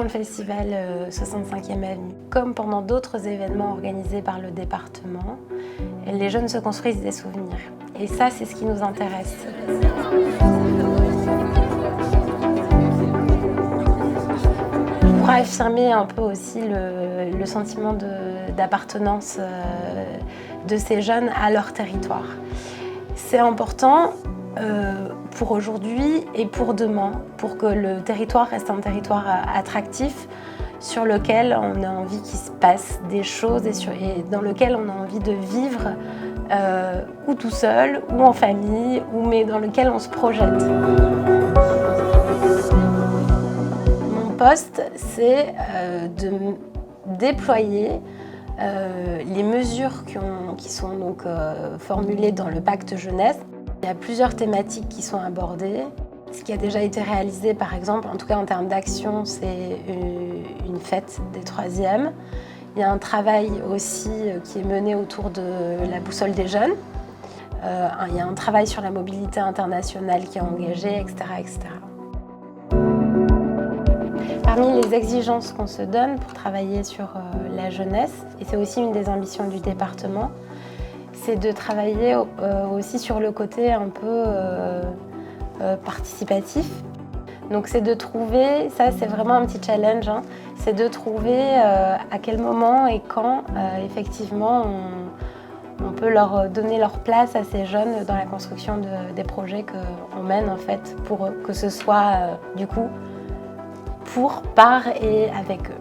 le festival 65e Avenue, comme pendant d'autres événements organisés par le département, les jeunes se construisent des souvenirs. Et ça, c'est ce qui nous intéresse. Pour affirmer un peu aussi le sentiment d'appartenance de ces jeunes à leur territoire. C'est important pour aujourd'hui et pour demain, pour que le territoire reste un territoire attractif sur lequel on a envie qu'il se passe des choses et dans lequel on a envie de vivre ou tout seul, ou en famille, mais dans lequel on se projette. Mon poste, c'est de déployer les mesures qui sont donc formulées dans le pacte jeunesse. Il y a plusieurs thématiques qui sont abordées. Ce qui a déjà été réalisé, par exemple, en tout cas en termes d'action, c'est une fête des 3e. Il y a un travail aussi qui est mené autour de la boussole des jeunes. Il y a un travail sur la mobilité internationale qui est engagé, etc., etc. Parmi les exigences qu'on se donne pour travailler sur la jeunesse, et c'est aussi une des ambitions du département, c'est de travailler aussi sur le côté un peu participatif. Donc c'est de trouver, ça c'est vraiment un petit challenge, c'est de trouver à quel moment et quand effectivement on peut leur donner leur place à ces jeunes dans la construction des projets qu'on mène en fait pour eux, que ce soit du coup pour, par et avec eux.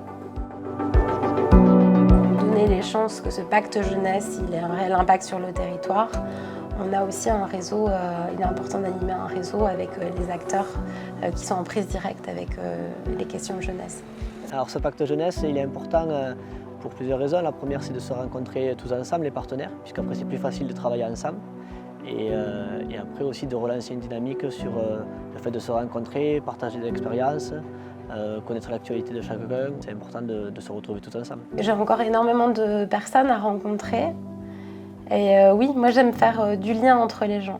Donner les chances que ce pacte jeunesse il ait un réel impact sur le territoire. On a aussi un réseau, il est important d'animer un réseau avec les acteurs qui sont en prise directe avec les questions de jeunesse. Alors ce pacte jeunesse, il est important pour plusieurs raisons. La première, c'est de se rencontrer tous ensemble, les partenaires, puisqu'après c'est plus facile de travailler ensemble. Et après aussi de relancer une dynamique sur le fait de se rencontrer, partager des expériences, connaître l'actualité de chacun. C'est important de se retrouver tous ensemble. J'ai encore énormément de personnes à rencontrer. Et oui, moi j'aime faire du lien entre les gens.